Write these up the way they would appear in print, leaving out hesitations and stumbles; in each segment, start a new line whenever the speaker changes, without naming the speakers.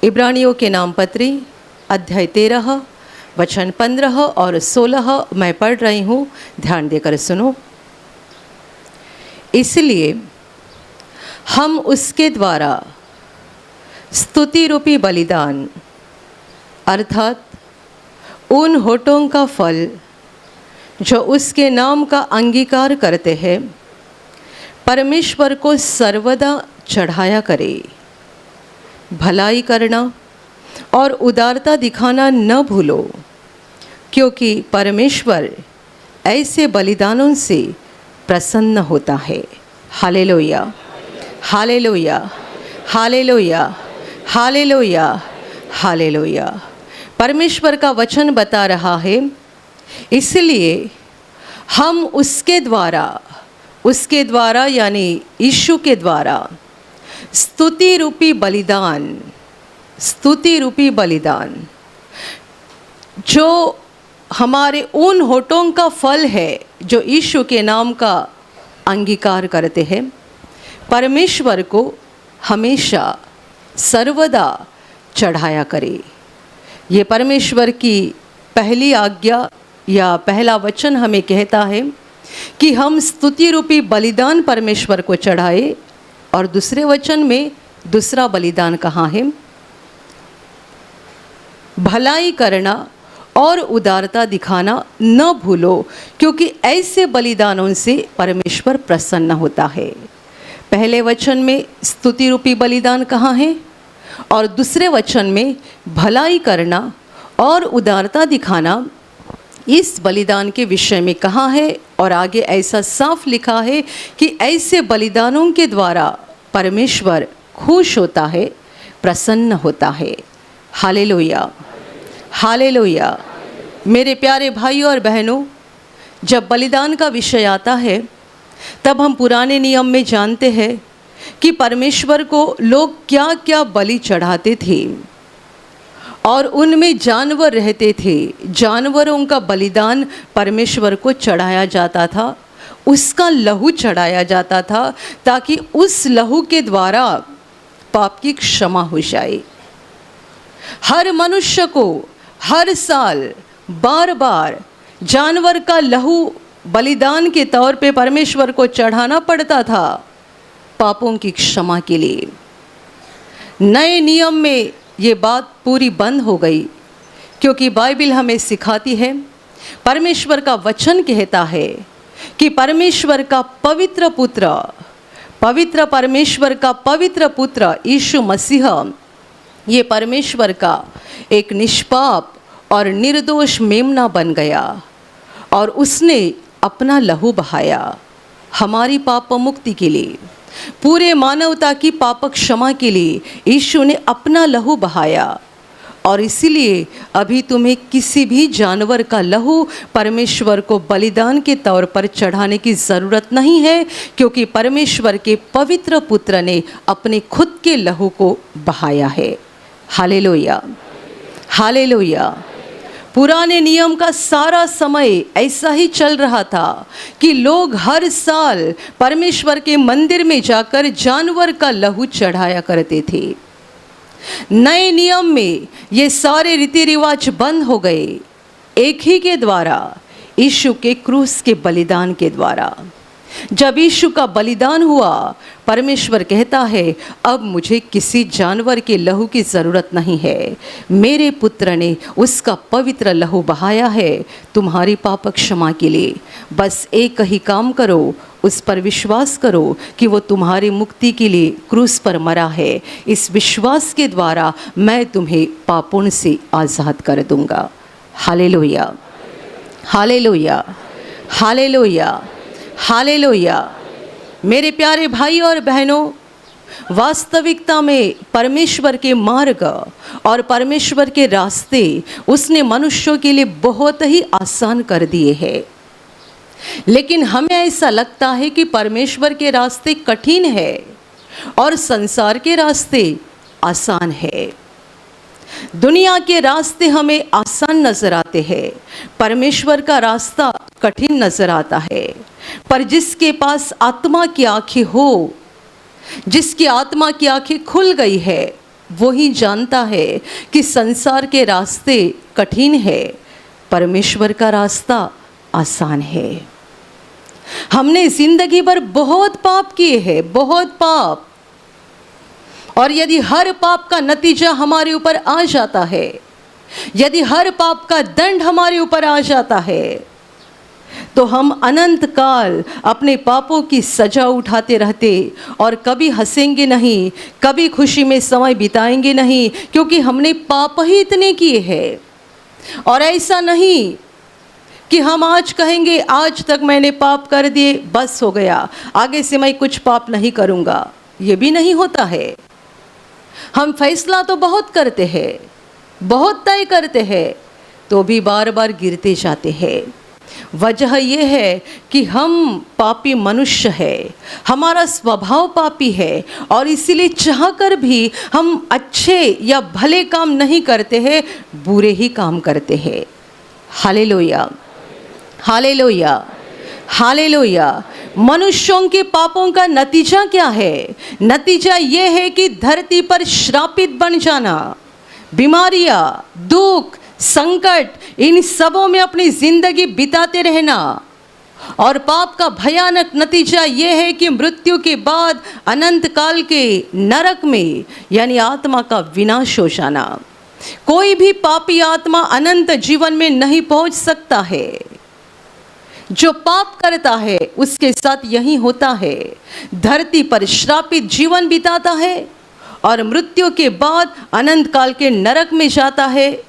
इब्रानियों के नाम पत्री अध्याय 13 वचन 15 और 16 मैं पढ़ रही हूँ, ध्यान देकर सुनो। इसलिए हम उसके द्वारा स्तुति रूपी बलिदान अर्थात उन होठों का फल जो उसके नाम का अंगीकार करते हैं, परमेश्वर को सर्वदा चढ़ाया करे। भलाई करना और उदारता दिखाना न भूलो, क्योंकि परमेश्वर ऐसे बलिदानों से प्रसन्न होता है। Hallelujah, hallelujah, hallelujah, hallelujah, hallelujah. परमेश्वर का वचन बता रहा है, इसलिए हम उसके द्वारा यानी यीशु के द्वारा स्तुति रूपी बलिदान जो हमारे उन होठों का फल है जो यीशु के नाम का अंगीकार करते हैं, परमेश्वर को हमेशा सर्वदा चढ़ाया करे। ये परमेश्वर की पहली आज्ञा या पहला वचन हमें कहता है कि हम स्तुति रूपी बलिदान परमेश्वर को चढ़ाए। और दूसरे वचन में दूसरा बलिदान कहाँ है? भलाई करना और उदारता दिखाना न भूलो, क्योंकि ऐसे बलिदानों से परमेश्वर प्रसन्न होता है। पहले वचन में स्तुति रूपी बलिदान कहाँ है और दूसरे वचन में भलाई करना और उदारता दिखाना इस बलिदान के विषय में कहाँ है। और आगे ऐसा साफ लिखा है कि ऐसे बलिदानों के द्वारा परमेश्वर खुश होता है, प्रसन्न होता है। Hallelujah, hallelujah. मेरे प्यारे भाइयों और बहनों, जब बलिदान का विषय आता है तब हम पुराने नियम में जानते हैं कि परमेश्वर को लोग क्या क्या बलि चढ़ाते थे और उनमें जानवर रहते थे। जानवरों का बलिदान परमेश्वर को चढ़ाया जाता था, उसका लहू चढ़ाया जाता था ताकि उस लहू के द्वारा पाप की क्षमा हो जाए। हर मनुष्य को हर साल बार बार जानवर का लहू बलिदान के तौर पे परमेश्वर को चढ़ाना पड़ता था पापों की क्षमा के लिए। नए नियम में ये बात पूरी बंद हो गई, क्योंकि बाइबल हमें सिखाती है, परमेश्वर का वचन कहता है कि परमेश्वर का पवित्र पुत्र यीशु मसीह ये परमेश्वर का एक निष्पाप और निर्दोष मेमना बन गया और उसने अपना लहू बहाया हमारी पाप मुक्ति के लिए। पूरे मानवता की पाप क्षमा के लिए यीशु ने अपना लहू बहाया। और इसीलिए अभी तुम्हें किसी भी जानवर का लहू परमेश्वर को बलिदान के तौर पर चढ़ाने की ज़रूरत नहीं है, क्योंकि परमेश्वर के पवित्र पुत्र ने अपने खुद के लहू को बहाया है। Hallelujah, hallelujah. पुराने नियम का सारा समय ऐसा ही चल रहा था कि लोग हर साल परमेश्वर के मंदिर में जाकर जानवर का लहू चढ़ाया करते थे। नए नियम में ये सारे रीति रिवाज बंद हो गए, एक ही के द्वारा, यीशु के क्रूस के बलिदान के द्वारा। जब यीशु का बलिदान हुआ, परमेश्वर कहता है अब मुझे किसी जानवर के लहू की ज़रूरत नहीं है, मेरे पुत्र ने उसका पवित्र लहू बहाया है तुम्हारी पाप क्षमा के लिए। बस एक ही काम करो, उस पर विश्वास करो कि वो तुम्हारी मुक्ति के लिए क्रूस पर मरा है। इस विश्वास के द्वारा मैं तुम्हें पापों से आज़ाद कर दूंगा। Hallelujah, hallelujah, hallelujah, hallelujah. मेरे प्यारे भाई और बहनों, वास्तविकता में परमेश्वर के मार्ग और परमेश्वर के रास्ते उसने मनुष्यों के लिए बहुत ही आसान कर दिए हैं। लेकिन हमें ऐसा लगता है कि परमेश्वर के रास्ते कठिन है और संसार के रास्ते आसान है। दुनिया के रास्ते हमें आसान नजर आते हैं, परमेश्वर का रास्ता कठिन नजर आता है। पर जिसके पास आत्मा की आंखें हो, जिसकी आत्मा की आंखें खुल गई है, वही जानता है कि संसार के रास्ते कठिन है, परमेश्वर का रास्ता आसान है। हमने जिंदगी भर बहुत पाप किए हैं, बहुत पाप, और यदि हर पाप का नतीजा हमारे ऊपर आ जाता है, यदि हर पाप का दंड हमारे ऊपर आ जाता है, तो हम अनंत काल अपने पापों की सजा उठाते रहते और कभी हंसेंगे नहीं, कभी खुशी में समय बिताएंगे नहीं, क्योंकि हमने पाप ही इतने किए हैं। और ऐसा नहीं कि हम आज कहेंगे आज तक मैंने पाप कर दिए, बस हो गया, आगे से मैं कुछ पाप नहीं करूँगा। ये भी नहीं होता है। हम फैसला तो बहुत करते हैं, बहुत तय करते हैं, तो भी बार बार गिरते जाते हैं। वजह यह है कि हम पापी मनुष्य है, हमारा स्वभाव पापी है, और इसीलिए चाहकर भी हम अच्छे या भले काम नहीं करते हैं, बुरे ही काम करते हैं। Hallelujah, hallelujah, hallelujah. मनुष्यों के पापों का नतीजा क्या है? नतीजा ये है कि धरती पर श्रापित बन जाना, बीमारियां, दुख, संकट, इन सबों में अपनी जिंदगी बिताते रहना। और पाप का भयानक नतीजा यह है कि मृत्यु के बाद अनंत काल के नरक में यानी आत्मा का विनाश हो जाना। कोई भी पापी आत्मा अनंत जीवन में नहीं पहुंच सकता है। जो पाप करता है उसके साथ यही होता है, धरती पर श्रापित जीवन बिताता है और मृत्यु के बाद अनंत काल के नरक में जाता है,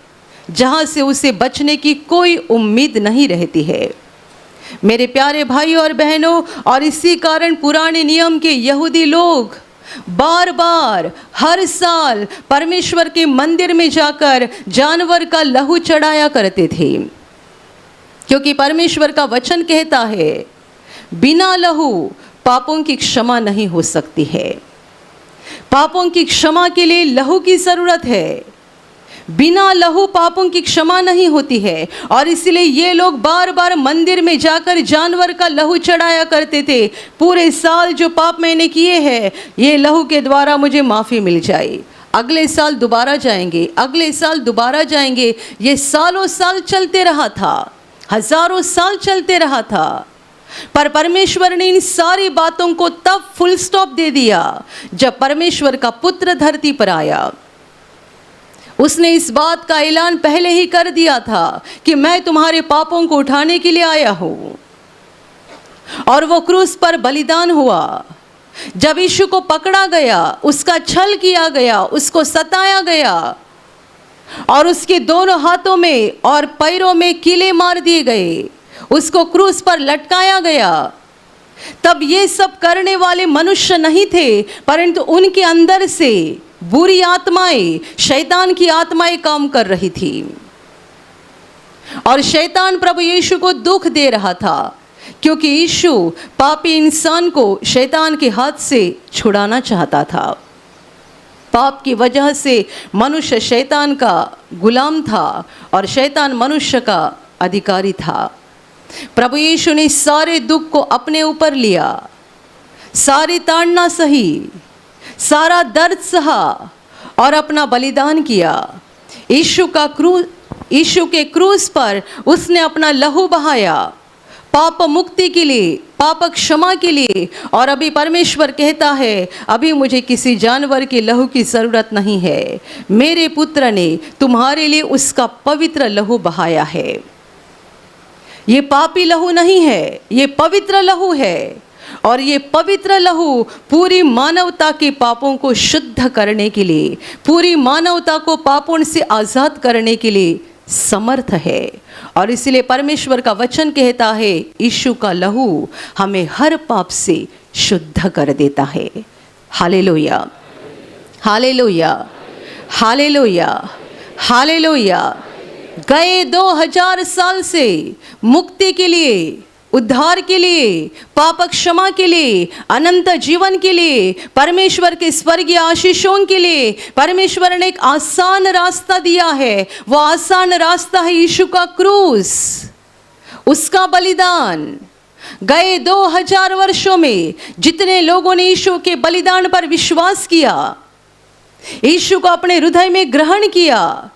जहां से उसे बचने की कोई उम्मीद नहीं रहती है। मेरे प्यारे भाइयों और बहनों, और इसी कारण पुराने नियम के यहूदी लोग बार बार हर साल परमेश्वर के मंदिर में जाकर जानवर का लहू चढ़ाया करते थे, क्योंकि परमेश्वर का वचन कहता है बिना लहू पापों की क्षमा नहीं हो सकती है। पापों की क्षमा के लिए लहू की जरूरत है, बिना लहू पापों की क्षमा नहीं होती है। और इसलिए ये लोग बार बार मंदिर में जाकर जानवर का लहू चढ़ाया करते थे। पूरे साल जो पाप मैंने किए हैं, ये लहू के द्वारा मुझे माफ़ी मिल जाए। अगले साल दोबारा जाएंगे, अगले साल दोबारा जाएंगे। ये सालों साल चलते रहा था, हजारों साल चलते रहा था। पर परमेश्वर ने इन सारी बातों को तब फुल स्टॉप दे दिया जब परमेश्वर का पुत्र धरती पर आया। उसने इस बात का ऐलान पहले ही कर दिया था कि मैं तुम्हारे पापों को उठाने के लिए आया हूं। और वो क्रूस पर बलिदान हुआ। जब यीशु को पकड़ा गया, उसका छल किया गया, उसको सताया गया और उसके दोनों हाथों में और पैरों में कीले मार दिए गए, उसको क्रूस पर लटकाया गया, तब ये सब करने वाले मनुष्य नहीं थे, परंतु उनके अंदर से बुरी आत्माएं, शैतान की आत्माएं काम कर रही थी। और शैतान प्रभु यीशु को दुख दे रहा था, क्योंकि यीशु पापी इंसान को शैतान के हाथ से छुड़ाना चाहता था। पाप की वजह से मनुष्य शैतान का गुलाम था और शैतान मनुष्य का अधिकारी था। प्रभु यीशु ने सारे दुख को अपने ऊपर लिया, सारी ताड़ना सही, सारा दर्द सहा और अपना बलिदान किया। यीशु के क्रूस पर उसने अपना लहू बहाया पाप मुक्ति के लिए, पाप क्षमा के लिए। और अभी परमेश्वर कहता है, अभी मुझे किसी जानवर के लहू की ज़रूरत नहीं है, मेरे पुत्र ने तुम्हारे लिए उसका पवित्र लहू बहाया है। ये पापी लहू नहीं है, ये पवित्र लहू है। और ये पवित्र लहू पूरी मानवता के पापों को शुद्ध करने के लिए, पूरी मानवता को पापों से आज़ाद करने के लिए समर्थ है। और इसलिए परमेश्वर का वचन कहता है, यीशु का लहू हमें हर पाप से शुद्ध कर देता है। Hallelujah, hallelujah, hallelujah, hallelujah. गए 2000 साल से मुक्ति के लिए, उद्धार के लिए, पाप क्षमा के लिए, अनंत जीवन के लिए, परमेश्वर के स्वर्गीय आशीषों के लिए परमेश्वर ने एक आसान रास्ता दिया है। वो आसान रास्ता है यीशु का क्रूस, उसका बलिदान। गए 2000 वर्षों में जितने लोगों ने यीशु के बलिदान पर विश्वास किया, यीशु को अपने हृदय में ग्रहण किया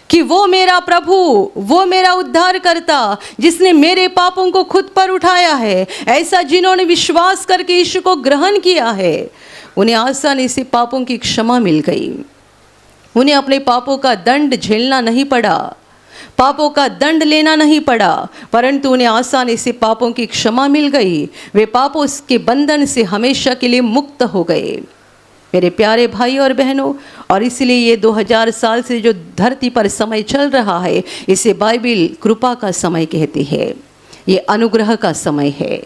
कि वो मेरा प्रभु, वो मेरा उद्धार करता, जिसने मेरे पापों को खुद पर उठाया है। ऐसा जिन्होंने विश्वास करके यीशु को ग्रहण किया है, उन्हें आसानी से पापों की क्षमा मिल गई। उन्हें अपने पापों का दंड झेलना नहीं पड़ा, पापों का दंड लेना नहीं पड़ा, परंतु उन्हें आसानी से पापों की क्षमा मिल गई। वे पापों के बंधन से हमेशा के लिए मुक्त हो गए। मेरे प्यारे भाई और बहनों, और इसलिए ये 2000 साल से जो धरती पर समय चल रहा है, इसे बाइबिल कृपा का समय कहती है। ये अनुग्रह का समय है,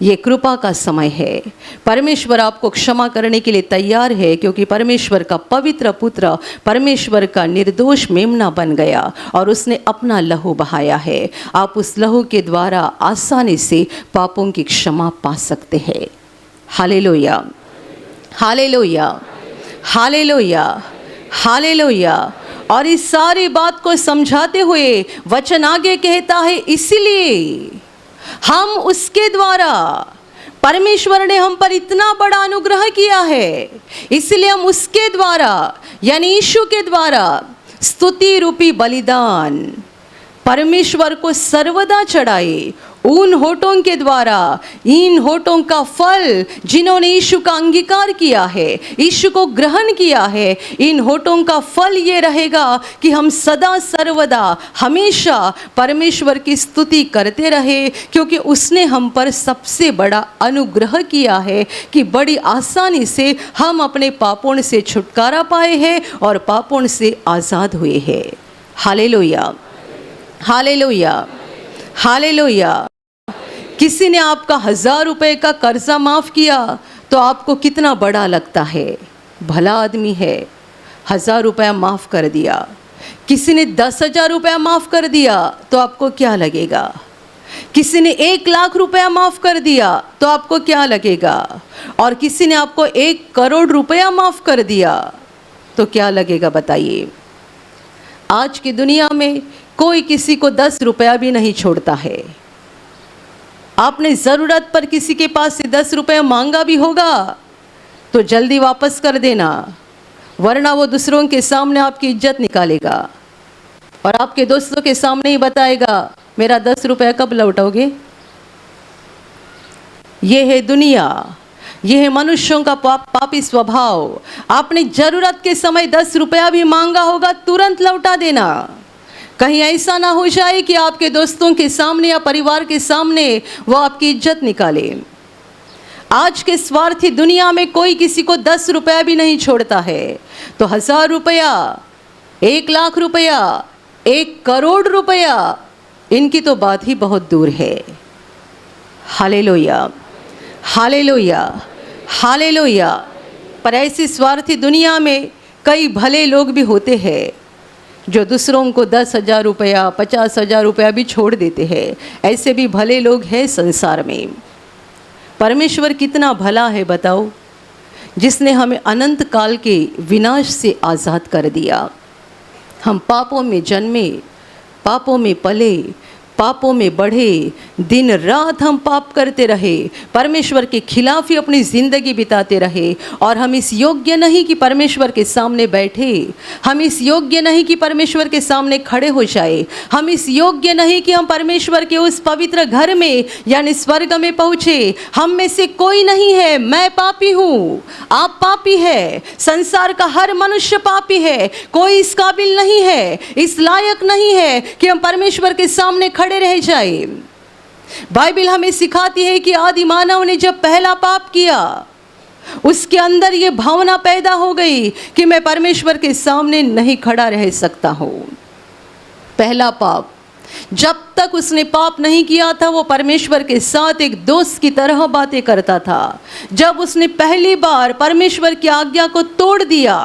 ये कृपा का समय है। परमेश्वर आपको क्षमा करने के लिए तैयार है, क्योंकि परमेश्वर का पवित्र पुत्र परमेश्वर का निर्दोष मेमना बन गया और उसने अपना लहू बहाया है। आप उस लहू के द्वारा आसानी से पापों की क्षमा पा सकते हैं। Hallelujah, hallelujah, hallelujah, hallelujah. और इस सारी बात को समझाते हुए वचन आगे कहता है, इसलिए हम उसके द्वारा, परमेश्वर ने हम पर इतना बड़ा अनुग्रह किया है, इसलिए हम उसके द्वारा यानी यीशु के द्वारा स्तुति रूपी बलिदान परमेश्वर को सर्वदा चढ़ाए। उन होठों के द्वारा, इन होठों का फल जिन्होंने यीशु का अंगीकार किया है, यीशु को ग्रहण किया है, इन होठों का फल ये रहेगा कि हम सदा सर्वदा हमेशा परमेश्वर की स्तुति करते रहे, क्योंकि उसने हम पर सबसे बड़ा अनुग्रह किया है कि बड़ी आसानी से हम अपने पापों से छुटकारा पाए हैं और पापों से आज़ाद हुए हैं। Hallelujah, hallelujah, hallelujah. किसी ने आपका 1000 रुपए का कर्जा माफ़ किया तो आपको कितना बड़ा लगता है, भला आदमी है, 1000 रुपया माफ़ कर दिया। किसी ने 10,000 रुपया माफ़ कर दिया तो आपको क्या लगेगा? किसी ने 1 लाख रुपया माफ़ कर दिया तो आपको क्या लगेगा? और किसी ने आपको 1 करोड़ रुपया माफ़ कर दिया तो क्या लगेगा बताइए? आज की दुनिया में कोई किसी को 10 रुपया भी नहीं छोड़ता है। आपने ज़रूरत पर किसी के पास से 10 रुपये मांगा भी होगा तो जल्दी वापस कर देना, वरना वो दूसरों के सामने आपकी इज्जत निकालेगा और आपके दोस्तों के सामने ही बताएगा, मेरा 10 रुपया कब लौटाओगे? ये है दुनिया, ये है मनुष्यों का पापी स्वभाव। आपने ज़रूरत के समय 10 रुपया भी मांगा होगा, तुरंत लौटा देना। कहीं ऐसा ना हो जाए कि आपके दोस्तों के सामने या परिवार के सामने वो आपकी इज्जत निकाले। आज के स्वार्थी दुनिया में कोई किसी को 10 रुपया भी नहीं छोड़ता है, तो 1000 रुपया, 1 लाख रुपया, 1 करोड़ रुपया, इनकी तो बात ही बहुत दूर है। Hallelujah, hallelujah, hallelujah. पर ऐसी स्वार्थी दुनिया में कई भले लोग भी होते हैं जो दूसरों को 10,000 रुपया, 50,000 रुपया भी छोड़ देते हैं। ऐसे भी भले लोग हैं संसार में। परमेश्वर कितना भला है बताओ, जिसने हमें अनंत काल के विनाश से आज़ाद कर दिया। हम पापों में जन्मे, पापों में पले, पापों में बढ़े, दिन रात हम पाप करते रहे, परमेश्वर के खिलाफ ही अपनी ज़िंदगी बिताते रहे और हम इस योग्य नहीं कि परमेश्वर के सामने बैठे, हम इस योग्य नहीं कि परमेश्वर के सामने खड़े हो जाए, हम इस योग्य नहीं कि हम परमेश्वर के उस पवित्र घर में यानी स्वर्ग में पहुँचे। हम में से कोई नहीं है, मैं पापी हूँ, आप पापी है, संसार का हर मनुष्य पापी है। कोई इस काबिल नहीं है, इस लायक नहीं है कि हम परमेश्वर के सामने खड़े रह जाए। बाइबल हमें सिखाती है कि आदि मानव ने जब पहला पाप किया, उसके अंदर ये भावना पैदा हो गई कि मैं परमेश्वर के सामने नहीं खड़ा रह सकता हूँ। पहला पाप, जब तक उसने पाप नहीं किया था वो परमेश्वर के साथ एक दोस्त की तरह बातें करता था। जब उसने पहली बार परमेश्वर की आज्ञा को तोड़ दिया,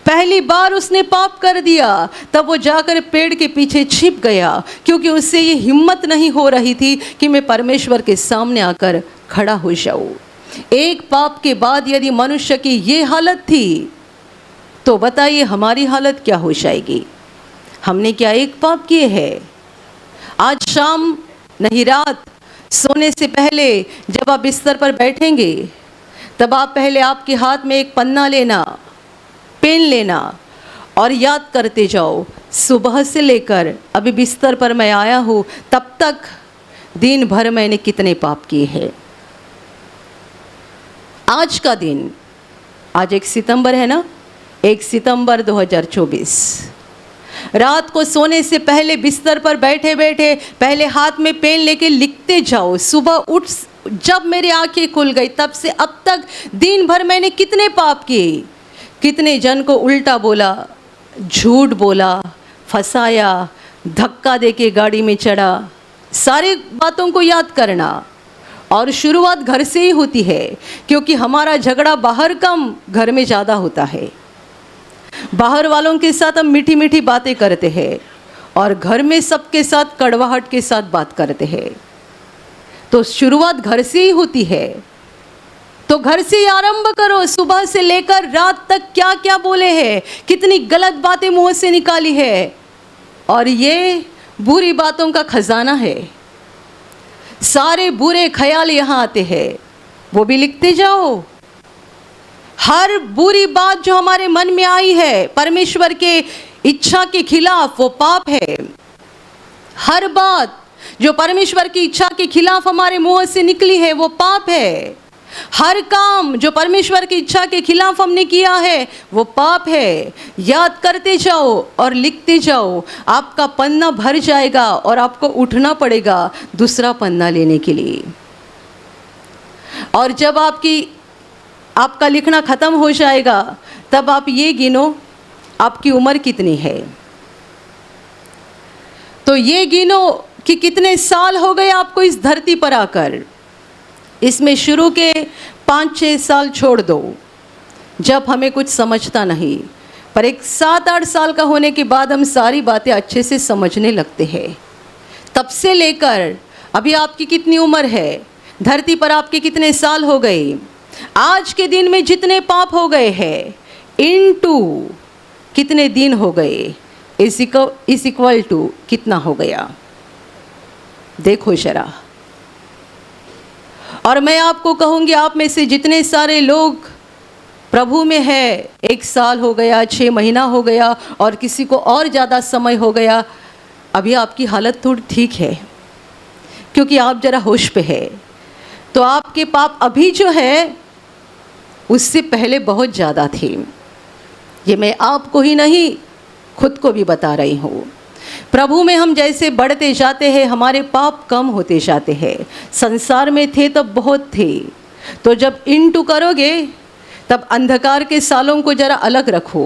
पहली बार उसने पाप कर दिया, तब वो जाकर पेड़ के पीछे छिप गया, क्योंकि उससे ये हिम्मत नहीं हो रही थी कि मैं परमेश्वर के सामने आकर खड़ा हो जाऊं। एक पाप के बाद यदि मनुष्य की ये हालत थी तो बताइए हमारी हालत क्या हो जाएगी। हमने क्या एक पाप किए हैं? आज शाम नहीं रात सोने से पहले जब आप बिस्तर पर बैठेंगे, तब आप पहले आपके हाथ में एक पन्ना लेना, पेन लेना और याद करते जाओ, सुबह से लेकर अभी बिस्तर पर मैं आया हूँ तब तक दिन भर मैंने कितने पाप किए हैं। आज का दिन, आज 1 सितंबर है ना, 1 सितंबर 2024, रात को सोने से पहले बिस्तर पर बैठे बैठे पहले हाथ में पेन लेके लिखते जाओ, सुबह उठ जब मेरी आंखें खुल गई तब से अब तक दिन भर मैंने कितने पाप किए, कितने जन को उल्टा बोला, झूठ बोला, फंसाया, धक्का देके गाड़ी में चढ़ा, सारी बातों को याद करना। और शुरुआत घर से ही होती है, क्योंकि हमारा झगड़ा बाहर कम, घर में ज़्यादा होता है। बाहर वालों के साथ हम मीठी मीठी बातें करते हैं और घर में सबके साथ कड़वाहट के साथ बात करते हैं। तो शुरुआत घर से ही होती है, तो घर से ही आरंभ करो। सुबह से लेकर रात तक क्या क्या बोले हैं, कितनी गलत बातें मुंह से निकाली है, और ये बुरी बातों का खजाना है। सारे बुरे ख्याल यहाँ आते हैं, वो भी लिखते जाओ। हर बुरी बात जो हमारे मन में आई है परमेश्वर के इच्छा के खिलाफ, वो पाप है। हर बात जो परमेश्वर की इच्छा के खिलाफ हमारे मुंह से निकली है, वो पाप है। हर काम जो परमेश्वर की इच्छा के खिलाफ हमने किया है, वो पाप है। याद करते जाओ और लिखते जाओ, आपका पन्ना भर जाएगा और आपको उठना पड़ेगा दूसरा पन्ना लेने के लिए। और जब आपका लिखना खत्म हो जाएगा, तब आप ये गिनो आपकी उम्र कितनी है। तो ये गिनो कि कितने साल हो गए आपको इस धरती पर आकर। इसमें शुरू के 5-6 साल छोड़ दो, जब हमें कुछ समझता नहीं, पर एक 7-8 साल का होने के बाद हम सारी बातें अच्छे से समझने लगते हैं। तब से लेकर अभी आपकी कितनी उम्र है, धरती पर आपके कितने साल हो गए, आज के दिन में जितने पाप हो गए हैं, इनटू कितने दिन हो गए, इज इक्वल टू कितना हो गया, देखो जरा। और मैं आपको कहूँगी, आप में से जितने सारे लोग प्रभु में है, 1 साल हो गया, 6 महीना हो गया, और किसी को और ज़्यादा समय हो गया, अभी आपकी हालत थोड़ी ठीक है, क्योंकि आप ज़रा होश पे है। तो आपके पाप अभी जो है उससे पहले बहुत ज़्यादा थे। ये मैं आपको ही नहीं, खुद को भी बता रही हूँ। प्रभु में हम जैसे बढ़ते जाते हैं, हमारे पाप कम होते जाते हैं। संसार में थे तब बहुत थे, तो जब इंटू करोगे तब अंधकार के सालों को ज़रा अलग रखो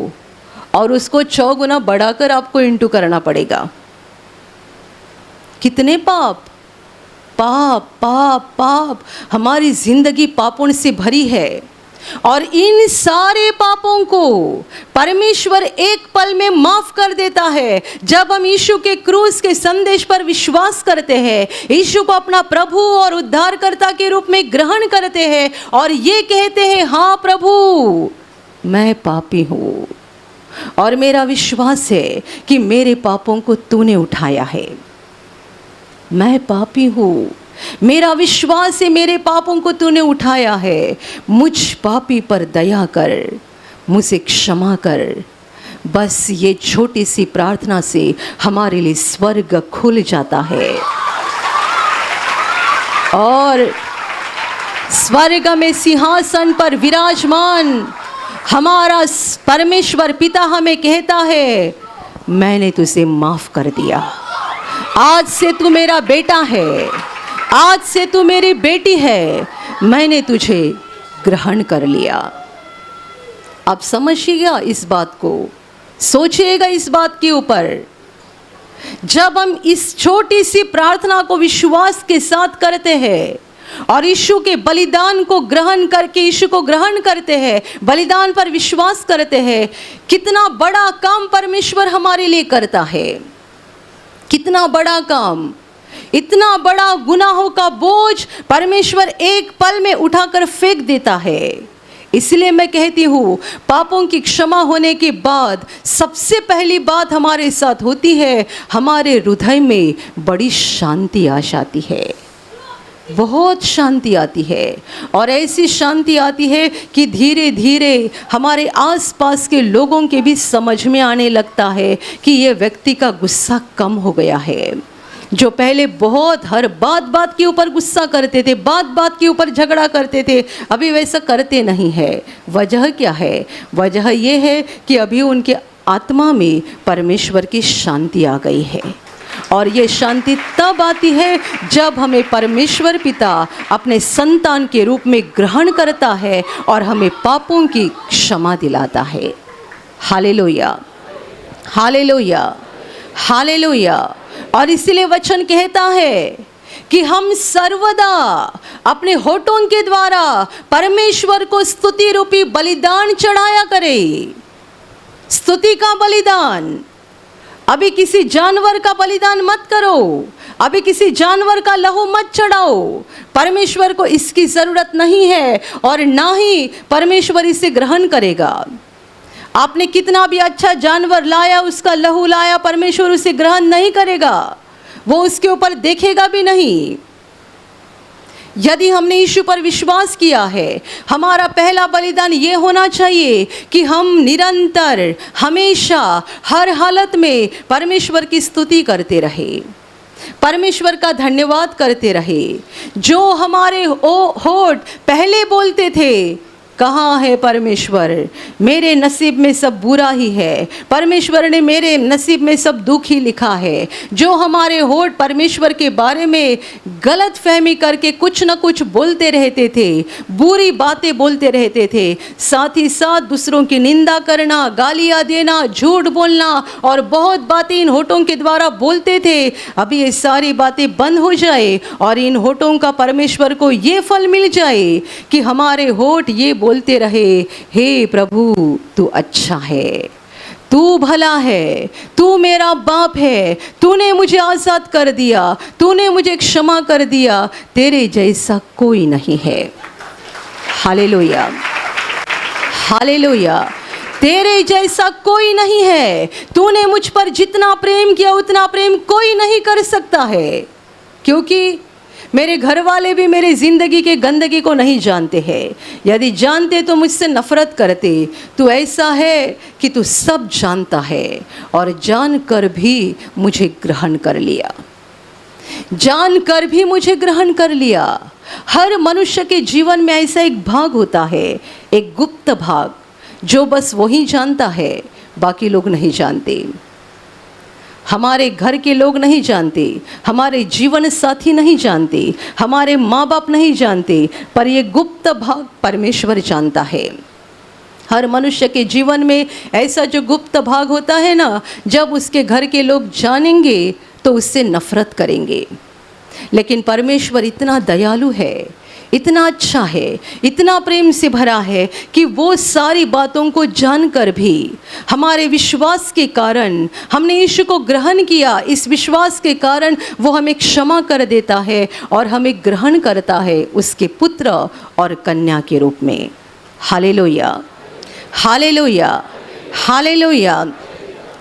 और उसको 6 गुना बढ़ाकर आपको इंटू करना पड़ेगा। कितने पाप, पाप पाप पाप, हमारी जिंदगी पापों से भरी है। और इन सारे पापों को परमेश्वर एक पल में माफ कर देता है जब हम यीशु के क्रूस के संदेश पर विश्वास करते हैं, यीशु को अपना प्रभु और उद्धारकर्ता के रूप में ग्रहण करते हैं और ये कहते हैं, हाँ प्रभु मैं पापी हूँ और मेरा विश्वास है कि मेरे पापों को तूने उठाया है। मैं पापी हूँ, मेरा विश्वास है मेरे पापों को तूने उठाया है। मुझ पापी पर दया कर, मुझे क्षमा कर। बस ये छोटी सी प्रार्थना से हमारे लिए स्वर्ग खुल जाता है और स्वर्ग में सिंहासन पर विराजमान हमारा परमेश्वर पिता हमें कहता है, मैंने तुझे माफ कर दिया, आज से तू मेरा बेटा है, आज से तू मेरी बेटी है, मैंने तुझे ग्रहण कर लिया। आप समझिएगा इस बात को, सोचिएगा इस बात के ऊपर। जब हम इस छोटी सी प्रार्थना को विश्वास के साथ करते हैं और यीशु के बलिदान को ग्रहण करके यीशु को ग्रहण करते हैं, बलिदान पर विश्वास करते हैं, कितना बड़ा काम परमेश्वर हमारे लिए करता है। कितना बड़ा काम, इतना बड़ा गुनाहों का बोझ परमेश्वर एक पल में उठाकर फेंक देता है। इसलिए मैं कहती हूँ, पापों की क्षमा होने के बाद सबसे पहली बात हमारे साथ होती है, हमारे हृदय में बड़ी शांति आ जाती है। बहुत शांति आती है। और ऐसी शांति आती है कि धीरे धीरे हमारे आसपास के लोगों के भी समझ में आने लगता है कि ये व्यक्ति का गुस्सा कम हो गया है। जो पहले बहुत हर बात के ऊपर गुस्सा करते थे, बात के ऊपर झगड़ा करते थे, अभी वैसा करते नहीं है। वजह क्या है? वजह ये है कि अभी उनके आत्मा में परमेश्वर की शांति आ गई है। और ये शांति तब आती है जब हमें परमेश्वर पिता अपने संतान के रूप में ग्रहण करता है और हमें पापों की क्षमा दिलाता है। Hallelujah, hallelujah, hallelujah. और इसीलिए वचन कहता है कि हम सर्वदा अपने होठों के द्वारा परमेश्वर को स्तुति रूपी बलिदान चढ़ाया करें। स्तुति का बलिदान। अभी किसी जानवर का बलिदान मत करो, अभी किसी जानवर का लहू मत चढ़ाओ। परमेश्वर को इसकी ज़रूरत नहीं है और ना ही परमेश्वर इसे ग्रहण करेगा। आपने कितना भी अच्छा जानवर लाया, उसका लहू लाया, परमेश्वर उसे ग्रहण नहीं करेगा, वो उसके ऊपर देखेगा भी नहीं। यदि हमने यीशु पर विश्वास किया है, हमारा पहला बलिदान ये होना चाहिए कि हम निरंतर हमेशा हर हालत में परमेश्वर की स्तुति करते रहे, परमेश्वर का धन्यवाद करते रहे। जो हमारे होठ पहले बोलते थे, कहाँ है परमेश्वर, मेरे नसीब में सब बुरा ही है, परमेश्वर ने मेरे नसीब में सब दुख ही लिखा है। जो हमारे होठ परमेश्वर के बारे में गलत फहमी करके कुछ न कुछ बोलते रहते थे, बुरी बातें बोलते रहते थे, साथ ही साथ दूसरों की निंदा करना, गालियाँ देना, झूठ बोलना और बहुत बातें इन होठों के द्वारा बोलते थे, अभी ये सारी बातें बंद हो जाए और इन होठों का परमेश्वर को ये फल मिल जाए कि हमारे होठ ये बोलते रहे, हे प्रभु तू अच्छा है, तू भला है, तू मेरा बाप है, तूने मुझे आज़ाद कर दिया, तूने मुझे क्षमा कर दिया, तेरे जैसा कोई नहीं है। Hallelujah, hallelujah. तेरे जैसा कोई नहीं है। तूने मुझ पर जितना प्रेम किया उतना प्रेम कोई नहीं कर सकता है। क्योंकि मेरे घर वाले भी मेरी ज़िंदगी के गंदगी को नहीं जानते हैं। यदि जानते तो मुझसे नफ़रत करते। तू ऐसा है कि तू सब जानता है और जानकर भी मुझे ग्रहण कर लिया, जानकर भी मुझे ग्रहण कर लिया। हर मनुष्य के जीवन में ऐसा एक भाग होता है, एक गुप्त भाग, जो बस वही जानता है, बाकी लोग नहीं जानते। हमारे घर के लोग नहीं जानते, हमारे जीवन साथी नहीं जानते, हमारे माँ बाप नहीं जानते, पर ये गुप्त भाग परमेश्वर जानता है। हर मनुष्य के जीवन में ऐसा जो गुप्त भाग होता है ना, जब उसके घर के लोग जानेंगे तो उससे नफरत करेंगे। लेकिन परमेश्वर इतना दयालु है, इतना अच्छा है, इतना प्रेम से भरा है कि वो सारी बातों को जानकर भी हमारे विश्वास के कारण, हमने यीशु को ग्रहण किया, इस विश्वास के कारण वो हमें क्षमा कर देता है और हमें ग्रहण करता है उसके पुत्र और कन्या के रूप में। Hallelujah, hallelujah, hallelujah.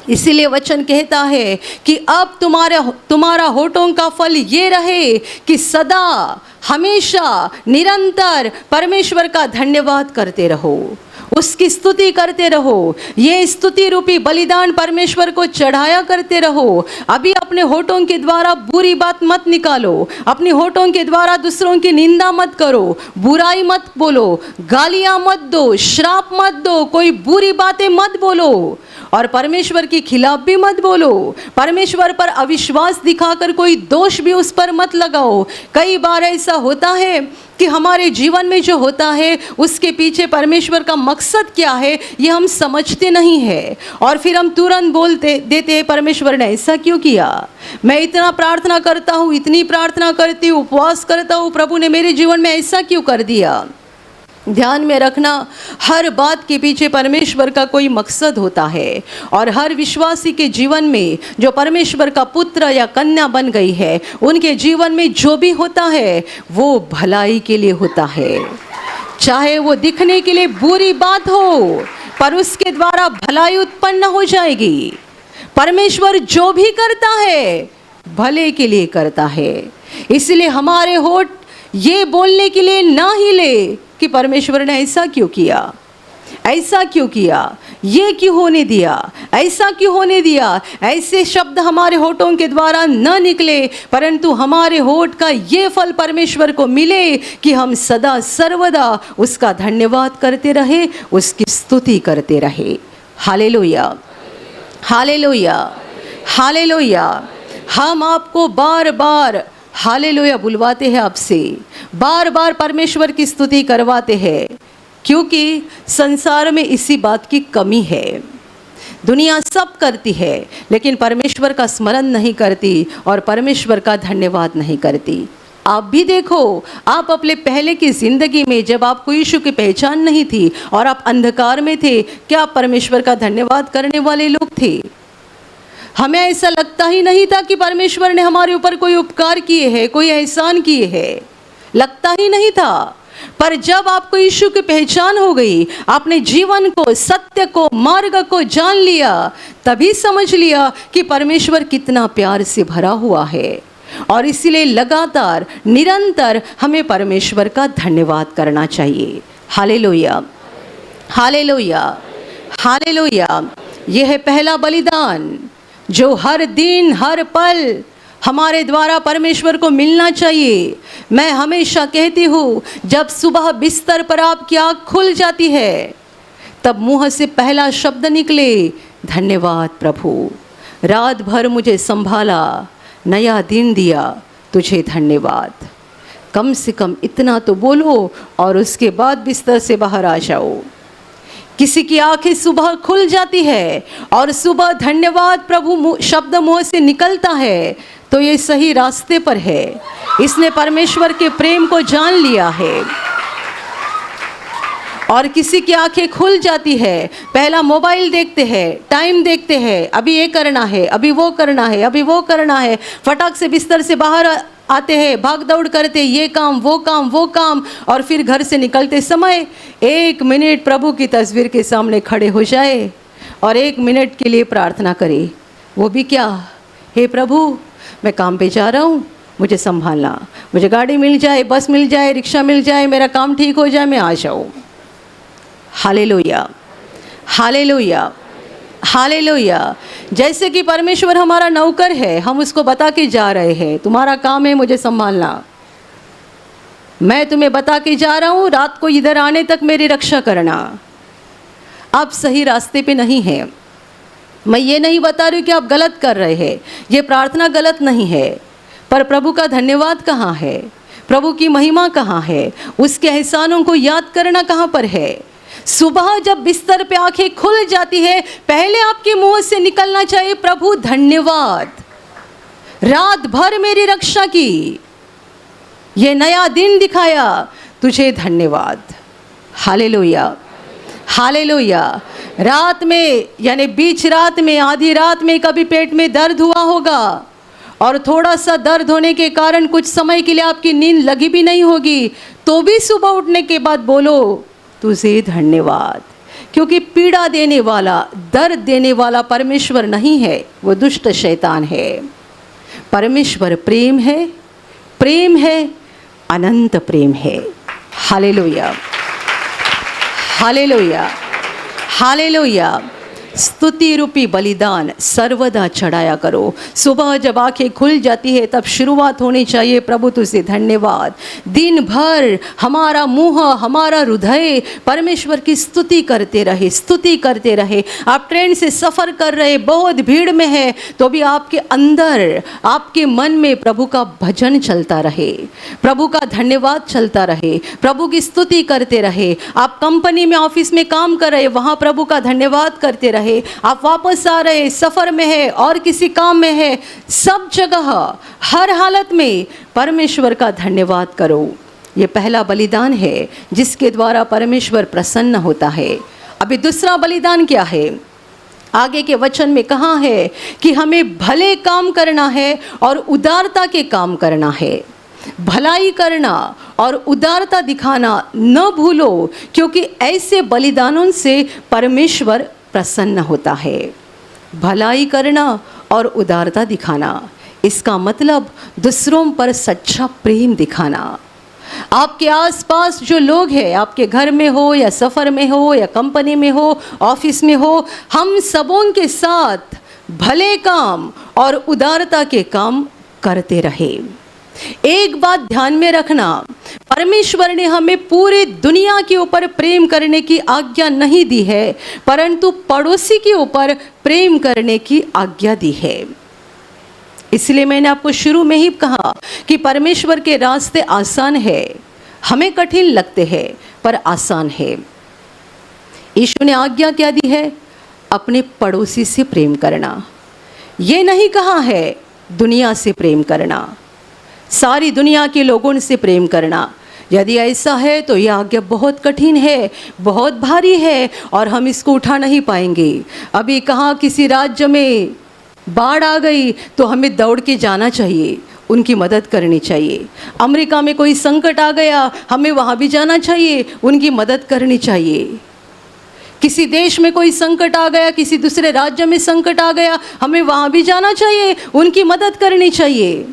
इसीलिए वचन कहता है कि अब तुम्हारा होठों का फल ये रहे कि सदा हमेशा निरंतर परमेश्वर का धन्यवाद करते रहो, उसकी स्तुति करते रहो। ये स्तुति रूपी बलिदान परमेश्वर को चढ़ाया करते रहो। अभी अपने होठों के द्वारा बुरी बात मत निकालो, अपने होठों के द्वारा दूसरों की निंदा मत करो, बुराई मत बोलो, गालियाँ मत दो, श्राप मत दो, कोई बुरी बातें मत बोलो और परमेश्वर के खिलाफ भी मत बोलो। परमेश्वर पर अविश्वास दिखाकर कोई दोष भी उस पर मत लगाओ। कई बार ऐसा होता है कि हमारे जीवन में जो होता है उसके पीछे परमेश्वर का मकसद क्या है ये हम समझते नहीं है और फिर हम तुरंत बोलते देते हैं, परमेश्वर ने ऐसा क्यों किया, मैं इतना प्रार्थना करता हूँ, इतनी प्रार्थना करती हूँ, उपवास करता हूँ, प्रभु ने मेरे जीवन में ऐसा क्यों कर दिया। ध्यान में रखना, हर बात के पीछे परमेश्वर का कोई मकसद होता है और हर विश्वासी के जीवन में जो परमेश्वर का पुत्र या कन्या बन गई है, उनके जीवन में जो भी होता है वो भलाई के लिए होता है। चाहे वो दिखने के लिए बुरी बात हो, पर उसके द्वारा भलाई उत्पन्न हो जाएगी। परमेश्वर जो भी करता है भले के लिए करता है। इसलिए हमारे होठ ये बोलने के लिए ना ही ले कि परमेश्वर ने ऐसा क्यों किया, ऐसा क्यों किया, ये क्यों होने दिया, ऐसा क्यों होने दिया। ऐसे शब्द हमारे होठों के द्वारा न निकले, परंतु हमारे होठ का ये फल परमेश्वर को मिले कि हम सदा सर्वदा उसका धन्यवाद करते रहे, उसकी स्तुति करते रहे। Hallelujah, hallelujah, hallelujah. हम आपको बार बार हालेलुया बुलवाते हैं, आपसे बार बार परमेश्वर की स्तुति करवाते हैं, क्योंकि संसार में इसी बात की कमी है। दुनिया सब करती है लेकिन परमेश्वर का स्मरण नहीं करती और परमेश्वर का धन्यवाद नहीं करती। आप भी देखो, आप अपने पहले की ज़िंदगी में जब आपको यीशु की पहचान नहीं थी और आप अंधकार में थे, क्या आप परमेश्वर का धन्यवाद करने वाले लोग थे? हमें ऐसा लगता ही नहीं था कि परमेश्वर ने हमारे ऊपर कोई उपकार किए हैं, कोई एहसान किए हैं, लगता ही नहीं था। पर जब आपको यीशु की पहचान हो गई, आपने जीवन को, सत्य को, मार्ग को जान लिया, तभी समझ लिया कि परमेश्वर कितना प्यार से भरा हुआ है। और इसीलिए लगातार निरंतर हमें परमेश्वर का धन्यवाद करना चाहिए। Hallelujah, hallelujah, hallelujah. यह है पहला बलिदान जो हर दिन हर पल हमारे द्वारा परमेश्वर को मिलना चाहिए। मैं हमेशा कहती हूँ, जब सुबह बिस्तर पर आपकी आँख खुल जाती है तब मुँह से पहला शब्द निकले, धन्यवाद प्रभु, रात भर मुझे संभाला, नया दिन दिया, तुझे धन्यवाद। कम से कम इतना तो बोलो और उसके बाद बिस्तर से बाहर आ जाओ। किसी की आंखें सुबह खुल जाती है और सुबह धन्यवाद प्रभु शब्द मुंह से निकलता है, तो ये सही रास्ते पर है, इसने परमेश्वर के प्रेम को जान लिया है। और किसी की आंखें खुल जाती है, पहला मोबाइल देखते हैं, टाइम देखते हैं, अभी ये करना है, अभी वो करना है, अभी वो करना है, फटाक से बिस्तर से बाहर आते हैं, भाग दौड़ करते, ये काम वो काम वो काम, और फिर घर से निकलते समय 1 मिनट प्रभु की तस्वीर के सामने खड़े हो जाए और 1 मिनट के लिए प्रार्थना करे। वो भी क्या, हे प्रभु मैं काम पे जा रहा हूँ, मुझे संभालना, मुझे गाड़ी मिल जाए, बस मिल जाए, रिक्शा मिल जाए, मेरा काम ठीक हो जाए, मैं आ जाऊँ। Hallelujah, hallelujah, hallelujah. जैसे कि परमेश्वर हमारा नौकर है, हम उसको बता के जा रहे हैं, तुम्हारा काम है मुझे संभालना, मैं तुम्हें बता के जा रहा हूँ, रात को इधर आने तक मेरी रक्षा करना। आप सही रास्ते पे नहीं हैं। मैं ये नहीं बता रही कि आप गलत कर रहे हैं, ये प्रार्थना गलत नहीं है, पर प्रभु का धन्यवाद कहाँ है, प्रभु की महिमा कहाँ है, उसके एहसानों को याद करना कहाँ पर है। सुबह जब बिस्तर पे आंखें खुल जाती है, पहले आपके मुंह से निकलना चाहिए, प्रभु धन्यवाद, रात भर मेरी रक्षा की, ये नया दिन दिखाया, तुझे धन्यवाद। Hallelujah, hallelujah. रात में यानी बीच रात में, आधी रात में कभी पेट में दर्द हुआ होगा और थोड़ा सा दर्द होने के कारण कुछ समय के लिए आपकी नींद लगी भी नहीं होगी, तो भी सुबह उठने के बाद बोलो तुझे धन्यवाद, क्योंकि पीड़ा देने वाला, दर्द देने वाला परमेश्वर नहीं है, वो दुष्ट शैतान है। परमेश्वर प्रेम है, प्रेम है, अनंत प्रेम है। Hallelujah, hallelujah, hallelujah. स्तुति रूपी बलिदान सर्वदा चढ़ाया करो। सुबह जब आंखें खुल जाती है तब शुरुआत होनी चाहिए, प्रभु तुझे धन्यवाद। दिन भर हमारा मुंह, हमारा हृदय परमेश्वर की स्तुति करते रहे, स्तुति करते रहे। आप ट्रेन से सफ़र कर रहे, बहुत भीड़ में है, तो भी आपके अंदर, आपके मन में प्रभु का भजन चलता रहे, प्रभु का धन्यवाद चलता रहे, प्रभु की स्तुति करते रहे। आप कंपनी में, ऑफिस में काम कर रहे, वहाँ प्रभु का धन्यवाद करते रहे। आप वापस आ रहे, सफर में है और किसी काम में है, सब जगह हर हालत में परमेश्वर का धन्यवाद करो। ये पहला बलिदान है जिसके द्वारा परमेश्वर प्रसन्न होता है। अभी दूसरा बलिदान क्या है? आगे के वचन में कहा है कि हमें भले काम करना है और उदारता के काम करना है। भलाई करना और उदारता दिखाना न भूलो, क्योंकि ऐसे बलिदानों से परमेश्वर प्रसन्न होता है। भलाई करना और उदारता दिखाना, इसका मतलब दूसरों पर सच्चा प्रेम दिखाना। आपके आसपास जो लोग हैं, आपके घर में हो या सफ़र में हो या कंपनी में हो, ऑफिस में हो, हम सबों के साथ भले काम और उदारता के काम करते रहे। एक बात ध्यान में रखना, परमेश्वर ने हमें पूरी दुनिया के ऊपर प्रेम करने की आज्ञा नहीं दी है, परंतु पड़ोसी के ऊपर प्रेम करने की आज्ञा दी है। इसलिए मैंने आपको शुरू में ही कहा कि परमेश्वर के रास्ते आसान है, हमें कठिन लगते हैं पर आसान है। यीशु ने आज्ञा क्या दी है? अपने पड़ोसी से प्रेम करना। ये नहीं कहा है दुनिया से प्रेम करना, सारी दुनिया के लोगों से प्रेम करना। यदि ऐसा है तो यह आज्ञा बहुत कठिन है, बहुत भारी है और हम इसको उठा नहीं पाएंगे। अभी कहाँ किसी राज्य में बाढ़ आ गई तो हमें दौड़ के जाना चाहिए, उनकी मदद करनी चाहिए। अमेरिका में कोई संकट आ गया, हमें वहाँ भी जाना चाहिए, उनकी मदद करनी चाहिए। किसी देश में कोई संकट आ गया, किसी दूसरे राज्य में संकट आ गया, हमें वहाँ भी जाना चाहिए, उनकी मदद करनी चाहिए।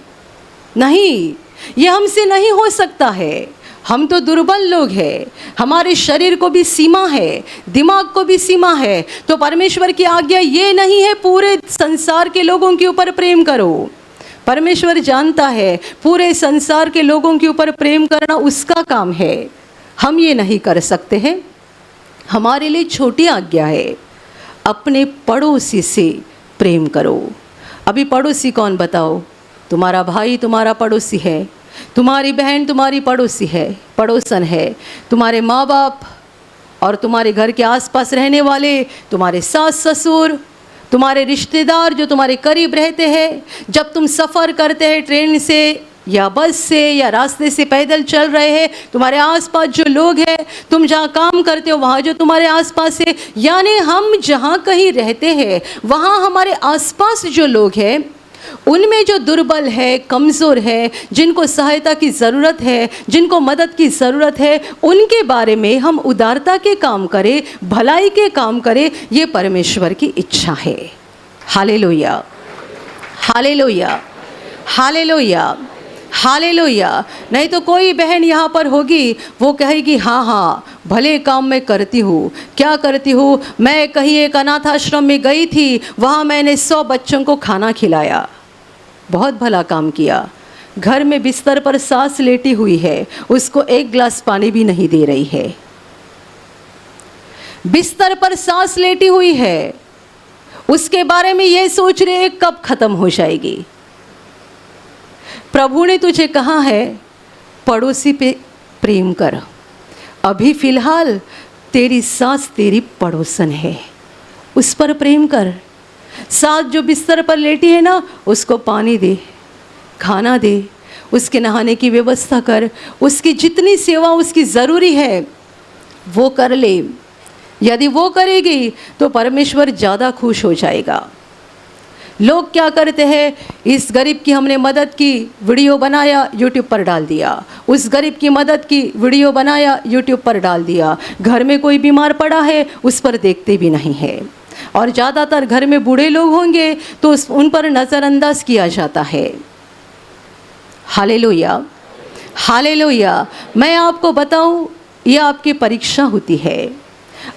नहीं, ये हमसे नहीं हो सकता है। हम तो दुर्बल लोग हैं, हमारे शरीर को भी सीमा है, दिमाग को भी सीमा है। तो परमेश्वर की आज्ञा ये नहीं है पूरे संसार के लोगों के ऊपर प्रेम करो। परमेश्वर जानता है पूरे संसार के लोगों के ऊपर प्रेम करना उसका काम है, हम ये नहीं कर सकते हैं। हमारे लिए छोटी आज्ञा है, अपने पड़ोसी से प्रेम करो। अभी पड़ोसी कौन बताओ? तुम्हारा भाई तुम्हारा पड़ोसी है, तुम्हारी बहन तुम्हारी पड़ोसी है, पड़ोसन है, तुम्हारे माँ बाप और तुम्हारे घर के आसपास रहने वाले, तुम्हारे सास ससुर, तुम्हारे रिश्तेदार जो तुम्हारे करीब रहते हैं। जब तुम सफ़र करते हैं ट्रेन से या बस से या रास्ते से पैदल चल रहे हैं, तुम्हारे आसपास जो लोग हैं, तुम जहाँ काम करते हो वहाँ जो तुम्हारे आसपास है, यानी हम जहाँ कहीं रहते हैं वहाँ हमारे आसपास जो लोग हैं, उनमें जो दुर्बल है, कमज़ोर है, जिनको सहायता की ज़रूरत है, जिनको मदद की ज़रूरत है, उनके बारे में हम उदारता के काम करें, भलाई के काम करें, ये परमेश्वर की इच्छा है। Hallelujah, hallelujah, hallelujah, hallelujah. नहीं तो कोई बहन यहाँ पर होगी, वो कहेगी हाँ हाँ भले काम मैं करती हूँ। क्या करती हूँ? मैं कहीं एक अनाथ आश्रम में गई थी, वहाँ मैंने 100 बच्चों को खाना खिलाया, बहुत भला काम किया। घर में बिस्तर पर सास लेटी हुई है, उसको 1 गिलास पानी भी नहीं दे रही है। बिस्तर पर सास लेटी हुई है, उसके बारे में ये सोच रहे हैं कब खत्म हो जाएगी। प्रभु ने तुझे कहा है पड़ोसी पे प्रेम कर। अभी फिलहाल तेरी सास तेरी पड़ोसन है, उस पर प्रेम कर। सास जो बिस्तर पर लेटी है ना, उसको पानी दे, खाना दे, उसके नहाने की व्यवस्था कर, उसकी जितनी सेवा उसकी ज़रूरी है वो कर ले। यदि वो करेगी तो परमेश्वर ज़्यादा खुश हो जाएगा। लोग क्या करते हैं, इस गरीब की हमने मदद की, वीडियो बनाया यूट्यूब पर डाल दिया, उस गरीब की मदद की वीडियो बनाया यूट्यूब पर डाल दिया। घर में कोई बीमार पड़ा है उस पर देखते भी नहीं है, और ज़्यादातर घर में बूढ़े लोग होंगे तो उन पर नज़रअंदाज किया जाता है। Hallelujah, hallelujah. मैं आपको बताऊं, यह आपकी परीक्षा होती है।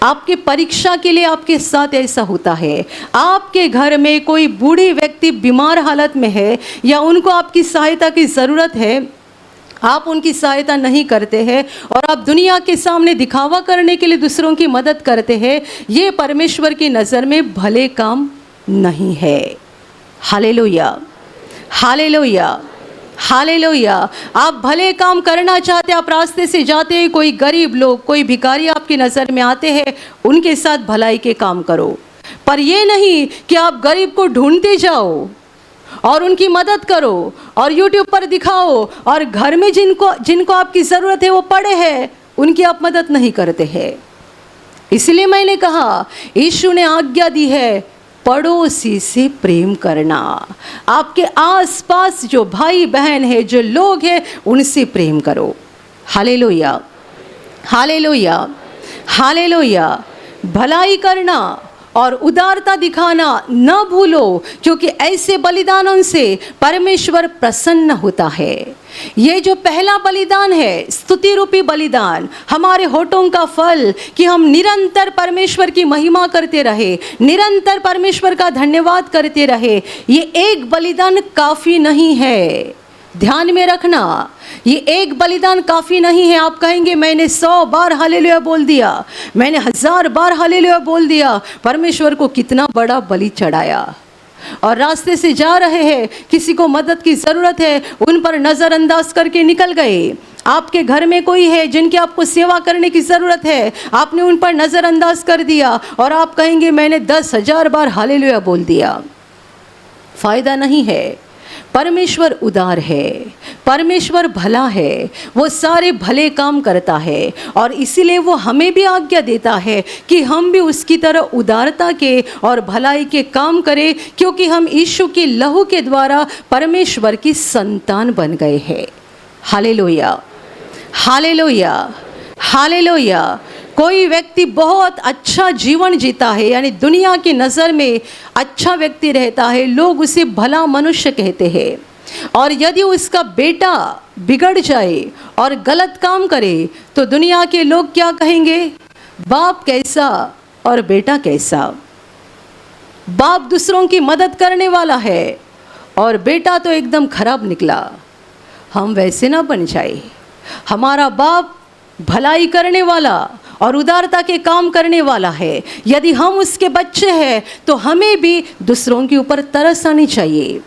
आपके परीक्षा के लिए आपके साथ ऐसा होता है। आपके घर में कोई बूढ़ी व्यक्ति बीमार हालत में है या उनको आपकी सहायता की ज़रूरत है, आप उनकी सहायता नहीं करते हैं और आप दुनिया के सामने दिखावा करने के लिए दूसरों की मदद करते हैं, ये परमेश्वर की नज़र में भले काम नहीं है। Hallelujah, hallelujah, hallelujah. आप भले काम करना चाहते, आप रास्ते से जाते हैं, कोई गरीब लोग, कोई भिखारी आपकी नज़र में आते हैं, उनके साथ भलाई के काम करो। पर ये नहीं कि आप गरीब को ढूंढते जाओ और उनकी मदद करो और यूट्यूब पर दिखाओ, और घर में जिनको आपकी ज़रूरत है वो पड़े हैं, उनकी आप मदद नहीं करते हैं। इसलिए मैंने कहा, यीशु ने आज्ञा दी है पड़ोसी से प्रेम करना। आपके आसपास जो भाई बहन है, जो लोग हैं, उनसे प्रेम करो। Hallelujah, hallelujah, hallelujah. भलाई करना, और उदारता दिखाना न भूलो, क्योंकि ऐसे बलिदानों से परमेश्वर प्रसन्न होता है। ये जो पहला बलिदान है, स्तुति रूपी बलिदान, हमारे होठों का फल कि हम निरंतर परमेश्वर की महिमा करते रहे, निरंतर परमेश्वर का धन्यवाद करते रहे, ये एक बलिदान काफ़ी नहीं है। ध्यान में रखना, ये एक बलिदान काफ़ी नहीं है। आप कहेंगे मैंने 100 बार हालेलुया बोल दिया, मैंने 1000 बार हालेलुया बोल दिया, परमेश्वर को कितना बड़ा बलि चढ़ाया। और रास्ते से जा रहे हैं, किसी को मदद की ज़रूरत है, उन पर नज़रअंदाज करके निकल गए। आपके घर में कोई है जिनकी आपको सेवा करने की ज़रूरत है, आपने उन पर नज़रअंदाज कर दिया और आप कहेंगे मैंने 10,000 बार हालेलुया बोल दिया। फ़ायदा नहीं है। परमेश्वर उदार है, परमेश्वर भला है, वो सारे भले काम करता है और इसीलिए वो हमें भी आज्ञा देता है कि हम भी उसकी तरह उदारता के और भलाई के काम करें, क्योंकि हम यीशु के लहू के द्वारा परमेश्वर की संतान बन गए हैं। Hallelujah, hallelujah, hallelujah. कोई व्यक्ति बहुत अच्छा जीवन जीता है, यानी दुनिया की नज़र में अच्छा व्यक्ति रहता है, लोग उसे भला मनुष्य कहते हैं। और यदि उसका बेटा बिगड़ जाए और गलत काम करे तो दुनिया के लोग क्या कहेंगे? बाप कैसा और बेटा कैसा। बाप दूसरों की मदद करने वाला है और बेटा तो एकदम खराब निकला। हम वैसे ना बन जाए। हमारा बाप भलाई करने वाला और उदारता के काम करने वाला है। यदि हम उसके बच्चे हैं तो हमें भी दूसरों के ऊपर तरस आनी चाहिए,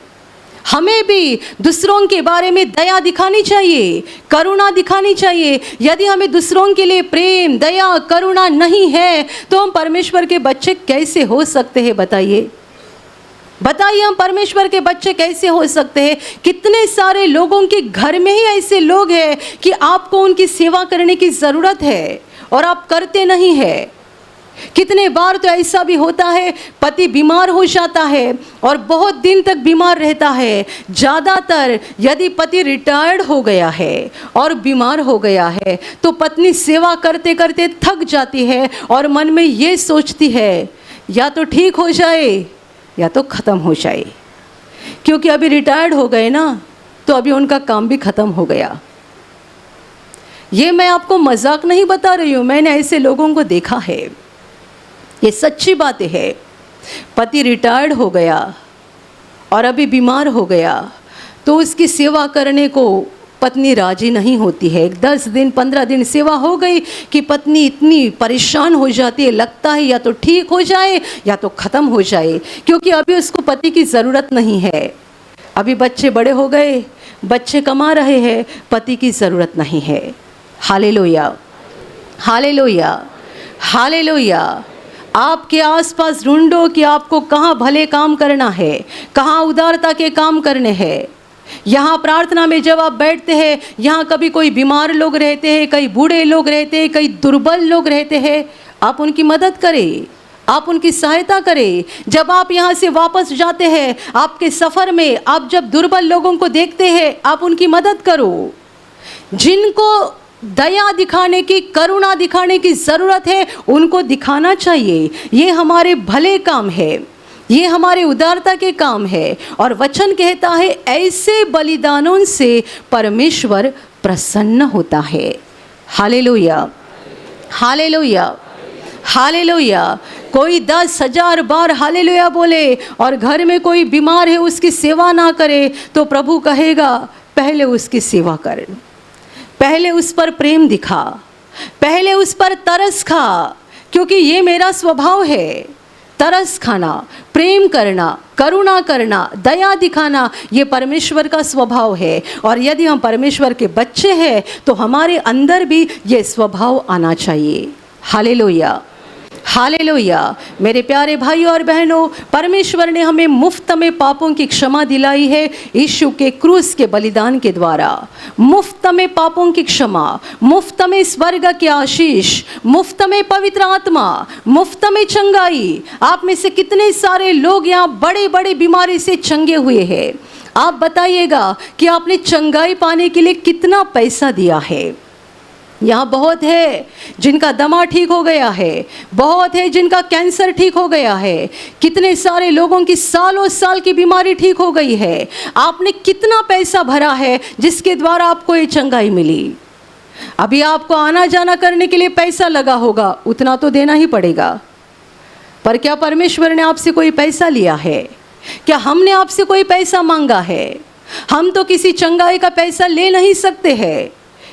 हमें भी दूसरों के बारे में दया दिखानी चाहिए, करुणा दिखानी चाहिए। यदि हमें दूसरों के लिए प्रेम, दया, करुणा नहीं है तो हम परमेश्वर के बच्चे कैसे हो सकते हैं? बताइए, बताइए, हम परमेश्वर के बच्चे कैसे हो सकते हैं? कितने सारे लोगों के घर में ही ऐसे लोग हैं कि आपको उनकी सेवा करने की ज़रूरत है और आप करते नहीं हैं। कितने बार तो ऐसा भी होता है, पति बीमार हो जाता है और बहुत दिन तक बीमार रहता है। ज़्यादातर यदि पति रिटायर्ड हो गया है और बीमार हो गया है तो पत्नी सेवा करते करते थक जाती है और मन में ये सोचती है या तो ठीक हो जाए या तो ख़त्म हो जाए, क्योंकि अभी रिटायर्ड हो गए ना तो अभी उनका काम भी ख़त्म हो गया। ये मैं आपको मजाक नहीं बता रही हूँ, मैंने ऐसे लोगों को देखा है, ये सच्ची बातें है। पति रिटायर्ड हो गया और अभी बीमार हो गया तो उसकी सेवा करने को पत्नी राजी नहीं होती है। 10 दिन 15 दिन सेवा हो गई कि पत्नी इतनी परेशान हो जाती है, लगता है या तो ठीक हो जाए या तो ख़त्म हो जाए, क्योंकि अभी उसको पति की ज़रूरत नहीं है। अभी बच्चे बड़े हो गए, बच्चे कमा रहे हैं, पति की ज़रूरत नहीं है। Hallelujah, hallelujah, hallelujah. आपके आसपास ढूंढो कि आपको कहाँ भले काम करना है, कहाँ उदारता के काम करने हैं। यहाँ प्रार्थना में जब आप बैठते हैं, यहाँ कभी कोई बीमार लोग रहते हैं, कई बूढ़े लोग रहते हैं, कई दुर्बल लोग रहते हैं, आप उनकी मदद करें, आप उनकी सहायता करें। जब आप यहाँ से वापस जाते हैं, आपके सफ़र में आप जब दुर्बल लोगों को देखते हैं, आप उनकी मदद करो। जिनको दया दिखाने की, करुणा दिखाने की ज़रूरत है, उनको दिखाना चाहिए। ये हमारे भले काम है, ये हमारे उदारता के काम है। और वचन कहता है ऐसे बलिदानों से परमेश्वर प्रसन्न होता है। Hallelujah, hallelujah, hallelujah. कोई 10,000 बार हालेलुया बोले और घर में कोई बीमार है उसकी सेवा ना करे तो प्रभु कहेगा पहले उसकी सेवा कर, पहले उस पर प्रेम दिखा, पहले उस पर तरस खा, क्योंकि ये मेरा स्वभाव है। तरस खाना, प्रेम करना, करुणा करना, दया दिखाना, ये परमेश्वर का स्वभाव है। और यदि हम परमेश्वर के बच्चे हैं तो हमारे अंदर भी ये स्वभाव आना चाहिए। Hallelujah, hallelujah. मेरे प्यारे भाइयों और बहनों, परमेश्वर ने हमें मुफ्त में पापों की क्षमा दिलाई है यीशु के क्रूस के बलिदान के द्वारा। मुफ्त में पापों की क्षमा, मुफ्त में स्वर्ग के आशीष, मुफ्त में पवित्र आत्मा, मुफ्त में चंगाई। आप में से कितने सारे लोग यहाँ बड़े बड़े बीमारी से चंगे हुए हैं? आप बताइएगा कि आपने चंगाई पाने के लिए कितना पैसा दिया है। यहाँ बहुत है जिनका दमा ठीक हो गया है, बहुत है जिनका कैंसर ठीक हो गया है, कितने सारे लोगों की सालों साल की बीमारी ठीक हो गई है। आपने कितना पैसा भरा है जिसके द्वारा आपको ये चंगाई मिली। अभी आपको आना जाना करने के लिए पैसा लगा होगा, उतना तो देना ही पड़ेगा। पर क्या परमेश्वर ने आपसे कोई पैसा लिया है? क्या हमने आपसे कोई पैसा मांगा है? हम तो किसी चंगाई का पैसा ले नहीं सकते हैं।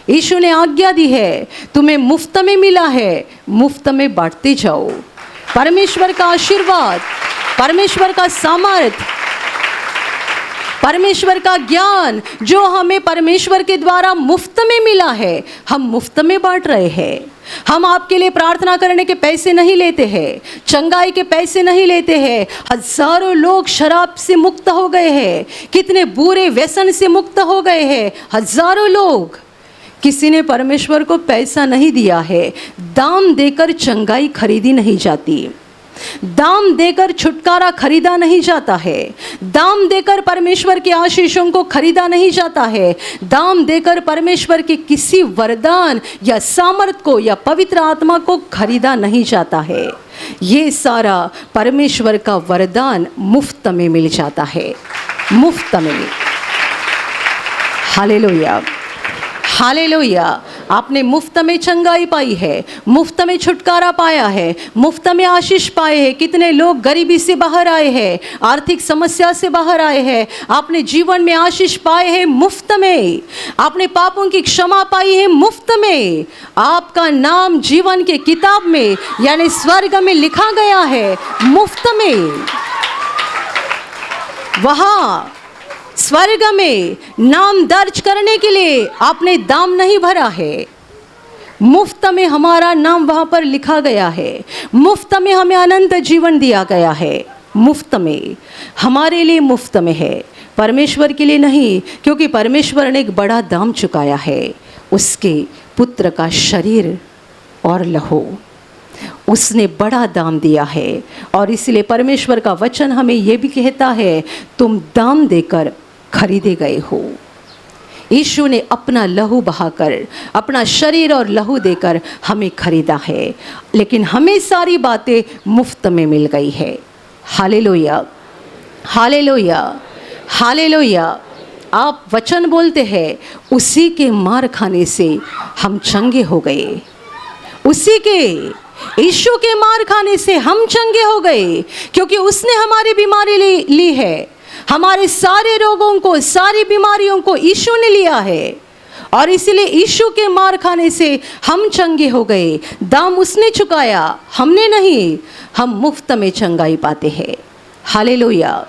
यीशु ने आज्ञा दी है, तुम्हें मुफ्त में मिला है, मुफ्त में बांटते जाओ। परमेश्वर का आशीर्वाद, परमेश्वर का सामर्थ, परमेश्वर का ज्ञान जो हमें परमेश्वर के द्वारा मुफ्त में मिला है, हम मुफ्त में बांट रहे हैं। हम आपके लिए प्रार्थना करने के पैसे नहीं लेते हैं, चंगाई के पैसे नहीं लेते हैं। हजारों लोग शराब से मुक्त हो गए हैं, कितने बुरे व्यसन से मुक्त हो गए हैं हजारों लोग। किसी ने परमेश्वर को पैसा नहीं दिया है। दाम देकर चंगाई खरीदी नहीं जाती, दाम देकर छुटकारा खरीदा नहीं जाता है, दाम देकर परमेश्वर के आशीषों को खरीदा नहीं जाता है, दाम देकर परमेश्वर के किसी वरदान या सामर्थ को या पवित्र आत्मा को खरीदा नहीं जाता है। ये सारा परमेश्वर का वरदान मुफ्त में मिल जाता है, मुफ्त में। Hallelujah, hallelujah. आपने मुफ्त में चंगाई पाई है, मुफ्त में छुटकारा पाया है, मुफ्त में आशीष पाए हैं। कितने लोग गरीबी से बाहर आए हैं, आर्थिक समस्या से बाहर आए हैं। आपने जीवन में आशीष पाए हैं मुफ्त में, आपने पापों की क्षमा पाई है मुफ्त में। आपका नाम जीवन के किताब में यानी स्वर्ग में लिखा गया है मुफ्त में। वहाँ स्वर्ग में नाम दर्ज करने के लिए आपने दाम नहीं भरा है, मुफ्त में हमारा नाम वहाँ पर लिखा गया है, मुफ्त में हमें अनंत जीवन दिया गया है, मुफ्त में, हमारे लिए मुफ्त में है, परमेश्वर के लिए नहीं। क्योंकि परमेश्वर ने एक बड़ा दाम चुकाया है, उसके पुत्र का शरीर और लहू, उसने बड़ा दाम दिया है। और इसलिए परमेश्वर का वचन हमें यह भी कहता है, तुम दाम देकर खरीदे गए हो। यीशु ने अपना लहू बहाकर, अपना शरीर और लहू देकर हमें खरीदा है, लेकिन हमें सारी बातें मुफ्त में मिल गई है। Hallelujah, hallelujah, hallelujah. आप वचन बोलते हैं, उसी के मार खाने से हम चंगे हो गए, उसी के यीशु के मार खाने से हम चंगे हो गए, क्योंकि उसने हमारी बीमारी ली है। हमारे सारे रोगों को, सारी बीमारियों को यीशु ने लिया है, और इसलिए यीशु के मार खाने से हम चंगे हो गए। दाम उसने चुकाया, हमने नहीं। हम मुफ्त में चंगाई पाते हैं। Hallelujah,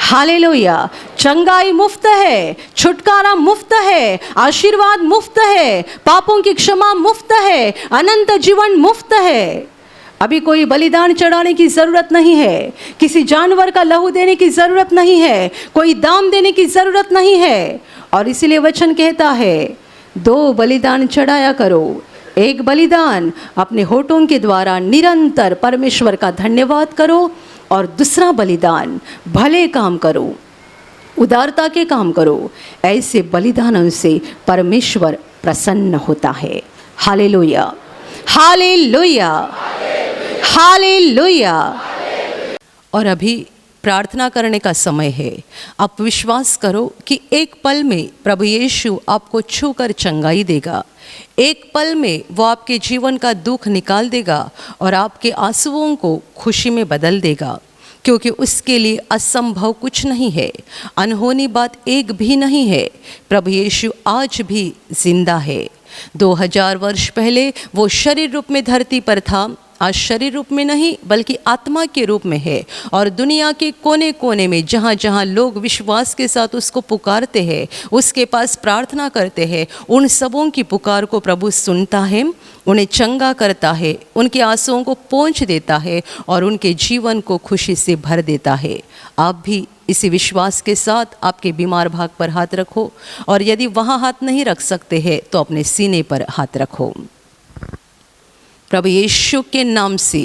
hallelujah. चंगाई मुफ्त है, छुटकारा मुफ्त है, आशीर्वाद मुफ्त है, पापों की क्षमा मुफ्त है, अनंत जीवन मुफ्त है। अभी कोई बलिदान चढ़ाने की ज़रूरत नहीं है, किसी जानवर का लहू देने की ज़रूरत नहीं है, कोई दाम देने की ज़रूरत नहीं है। और इसलिए वचन कहता है, 2 बलिदान चढ़ाया करो। एक बलिदान अपने होठों के द्वारा निरंतर परमेश्वर का धन्यवाद करो, और दूसरा बलिदान भले काम करो, उदारता के काम करो। ऐसे बलिदानों से परमेश्वर प्रसन्न होता है। Hallelujah, hallelujah, hallelujah. और अभी प्रार्थना करने का समय है। आप विश्वास करो कि एक पल में प्रभु यीशु आपको छूकर चंगाई देगा, एक पल में वो आपके जीवन का दुख निकाल देगा और आपके आंसुओं को खुशी में बदल देगा, क्योंकि उसके लिए असंभव कुछ नहीं है, अनहोनी बात एक भी नहीं है। प्रभु यीशु आज भी जिंदा है। 2000 वर्ष पहले वो शरीर रूप में धरती पर था, आज शरीर रूप में नहीं बल्कि आत्मा के रूप में है। और दुनिया के कोने कोने में जहाँ जहाँ लोग विश्वास के साथ उसको पुकारते हैं, उसके पास प्रार्थना करते हैं, उन सबों की पुकार को प्रभु सुनता है, उन्हें चंगा करता है, उनके आंसुओं को पोंछ देता है और उनके जीवन को खुशी से भर देता है। आप भी इसी विश्वास के साथ आपके बीमार भाग पर हाथ रखो, और यदि वहाँ हाथ नहीं रख सकते हैं तो अपने सीने पर हाथ रखो। प्रभु यीशु के नाम से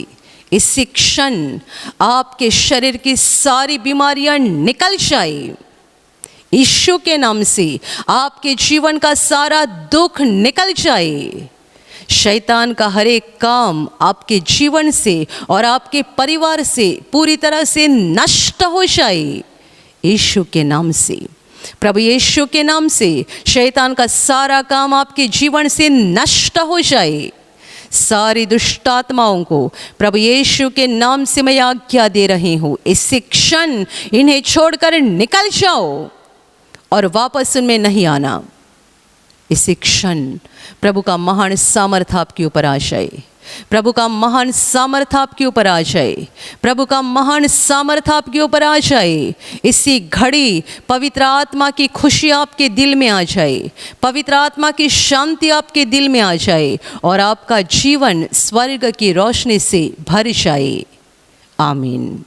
इसी क्षण आपके शरीर की सारी बीमारियां निकल जाए। यीशु के नाम से आपके जीवन का सारा दुख निकल जाए। शैतान का हर एक काम आपके जीवन से और आपके परिवार से पूरी तरह से नष्ट हो जाए यीशु के नाम से। प्रभु यीशु के नाम से शैतान का सारा काम आपके जीवन से नष्ट हो जाए। सारी दुष्ट आत्माओं को प्रभु यीशु के नाम से मैं आज्ञा दे रही हूँ, इसी क्षण इन्हें छोड़कर निकल जाओ और वापस उनमें नहीं आना। इसी क्षण प्रभु का महान सामर्थ आपके ऊपर आ जाए, प्रभु का महान सामर्थ आपके ऊपर आ जाए, प्रभु का महान सामर्थ आपके ऊपर आ जाए। इसी घड़ी पवित्र आत्मा की खुशी आपके दिल में आ जाए, पवित्र आत्मा की शांति आपके दिल में आ जाए और आपका जीवन स्वर्ग की रोशनी से भर जाए। आमीन।